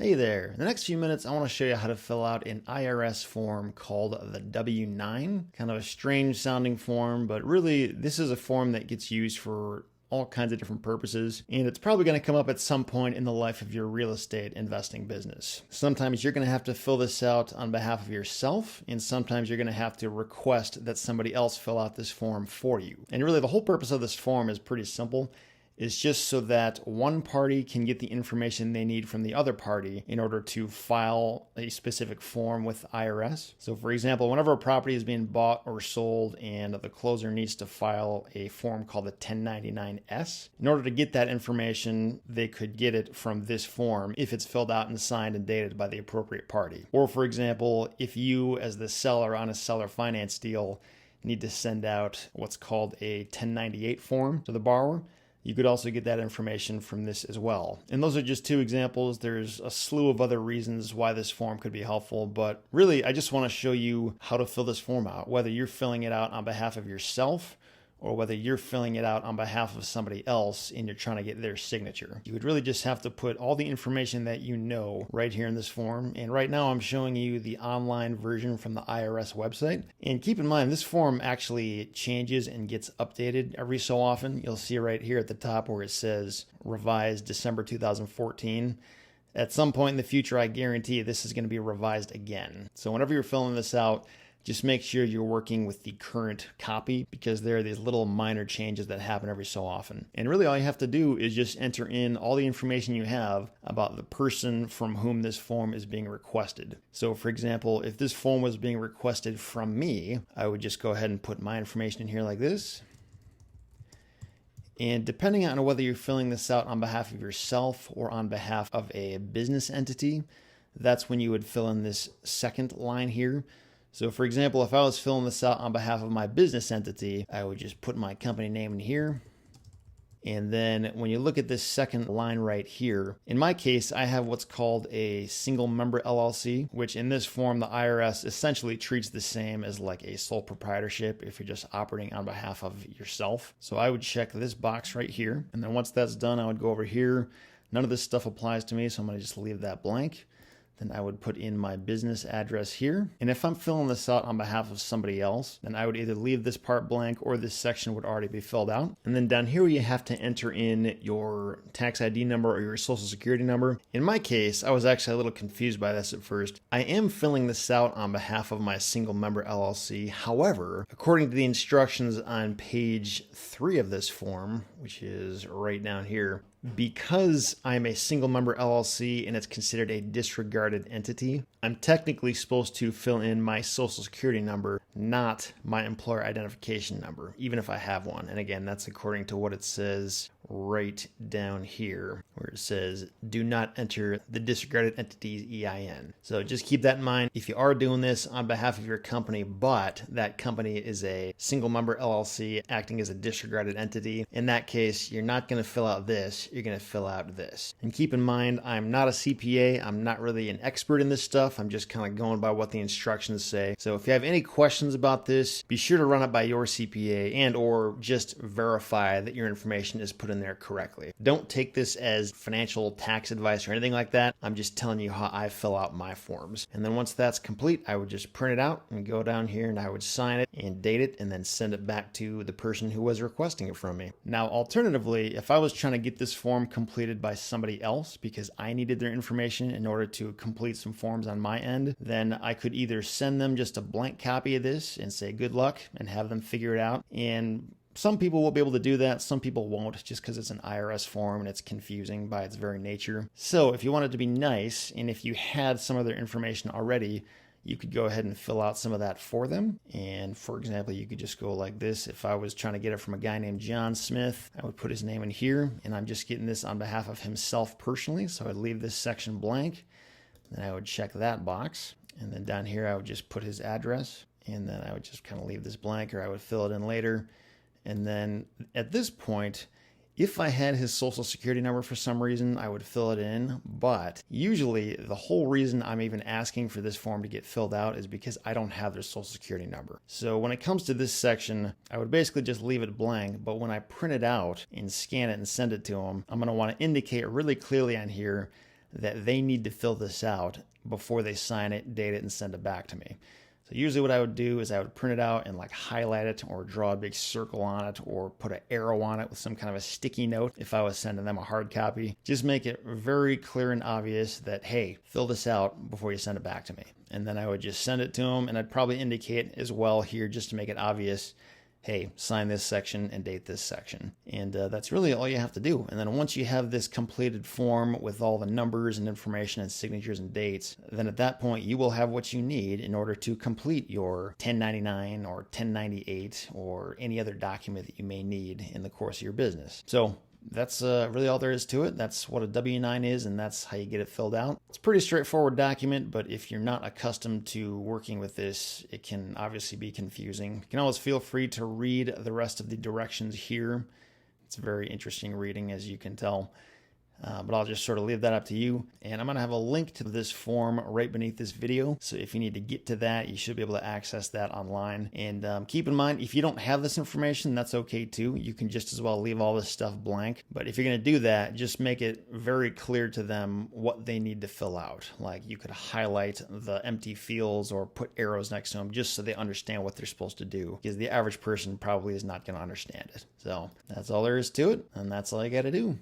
Hey there. In the next few minutes, I want to show you how to fill out an IRS form called the W-9. Kind of a strange sounding form, but really this is a form that gets used for all kinds of different purposes, and it's probably going to come up at some point in the life of your real estate investing business. Sometimes you're going to have to fill this out on behalf of yourself, and sometimes you're going to have to request that somebody else fill out this form for you. And really the whole purpose of this form is pretty simple. Is just so that one party can get the information they need from the other party in order to file a specific form with IRS. So for example, whenever a property is being bought or sold and the closer needs to file a form called the 1099-S, in order to get that information, they could get it from this form if it's filled out and signed and dated by the appropriate party. Or for example, if you as the seller on a seller finance deal need to send out what's called a 1098 form to the borrower, you could also get that information from this as well. And those are just two examples. There's a slew of other reasons why this form could be helpful, but really I just want to show you how to fill this form out, whether you're filling it out on behalf of yourself or whether you're filling it out on behalf of somebody else and you're trying to get their signature. You would really just have to put all the information that you know right here in this form. And right now I'm showing you the online version from the IRS website. And keep in mind, this form actually changes and gets updated every so often. You'll see right here at the top where it says revised December 2014. At some point in the future, I guarantee this is going to be revised again. So whenever you're filling this out, just make sure you're working with the current copy because there are these little minor changes that happen every so often. And really all you have to do is just enter in all the information you have about the person from whom this form is being requested. So for example, if this form was being requested from me, I would just go ahead and put my information in here like this. And depending on whether you're filling this out on behalf of yourself or on behalf of a business entity, that's when you would fill in this second line here. So for example, if I was filling this out on behalf of my business entity, I would just put my company name in here. And then when you look at this second line right here, in my case, I have what's called a single member LLC, which in this form, the IRS essentially treats the same as like a sole proprietorship if you're just operating on behalf of yourself. So I would check this box right here. And then once that's done, I would go over here. None of this stuff applies to me, so I'm going to just leave that blank. Then I would put in my business address here. And if I'm filling this out on behalf of somebody else, then I would either leave this part blank or this section would already be filled out. And then down here you have to enter in your tax ID number or your social security number. In my case, I was actually a little confused by this at first. I am filling this out on behalf of my single member LLC. However, according to the instructions on page 3 of this form, which is right down here, because I'm a single member LLC and it's considered a disregarded entity, I'm technically supposed to fill in my social security number, not my employer identification number, even if I have one. And again, that's according to what it says right down here, where it says, do not enter the disregarded entity's EIN. So just keep that in mind. If you are doing this on behalf of your company, but that company is a single member LLC acting as a disregarded entity, in that case, you're not going to fill out this, you're going to fill out this. And keep in mind, I'm not a CPA. I'm not really an expert in this stuff. I'm just kind of going by what the instructions say. So if you have any questions about this, be sure to run it by your CPA and or just verify that your information is put in there correctly. Don't take this as financial tax advice or anything like that. I'm just telling you how I fill out my forms. And then once that's complete, I would just print it out and go down here and I would sign it and date it and then send it back to the person who was requesting it from me. Now, alternatively, if I was trying to get this form completed by somebody else because I needed their information in order to complete some forms on my end, then I could either send them just a blank copy of this and say good luck and have them figure it out. And some people will be able to do that. Some people won't, just because it's an IRS form and it's confusing by its very nature. So if you wanted to be nice and if you had some of their information already, you could go ahead and fill out some of that for them. And for example, you could just go like this. If I was trying to get it from a guy named John Smith, I would put his name in here and I'm just getting this on behalf of himself personally. So I'd leave this section blank. Then I would check that box. And then down here, I would just put his address and then I would just kind of leave this blank or I would fill it in later. And then at this point, if I had his social security number for some reason, I would fill it in. But usually the whole reason I'm even asking for this form to get filled out is because I don't have their social security number. So when it comes to this section, I would basically just leave it blank. But when I print it out and scan it and send it to them, I'm going to want to indicate really clearly on here that they need to fill this out before they sign it, date it, and send it back to me. So usually what I would do is I would print it out and like highlight it or draw a big circle on it or put an arrow on it with some kind of a sticky note if I was sending them a hard copy. Just make it very clear and obvious that, hey, fill this out before you send it back to me. And then I would just send it to them, and I'd probably indicate as well here just to make it obvious, hey, sign this section and date this section. And that's really all you have to do. And then once you have this completed form with all the numbers and information and signatures and dates, then at that point you will have what you need in order to complete your 1099 or 1098 or any other document that you may need in the course of your business. So that's really all there is to it. That's what a W-9 is, and that's how you get it filled out. It's a pretty straightforward document, but if you're not accustomed to working with this, it can obviously be confusing. You can always feel free to read the rest of the directions here. It's very interesting reading, as you can tell. But I'll just sort of leave that up to you. And I'm going to have a link to this form right beneath this video. So if you need to get to that, you should be able to access that online. And keep in mind, if you don't have this information, that's okay too. You can just as well leave all this stuff blank. But if you're going to do that, just make it very clear to them what they need to fill out. Like you could highlight the empty fields or put arrows next to them just so they understand what they're supposed to do. Because the average person probably is not going to understand it. So that's all there is to it. And that's all you got to do.